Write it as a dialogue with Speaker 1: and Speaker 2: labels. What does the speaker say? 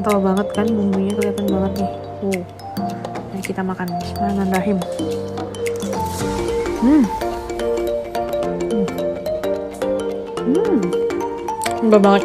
Speaker 1: kental banget kan, bumbunya kelihatan banget nih. Mari kita makan. Bismillahirrahmanirrahim. Enggak banget.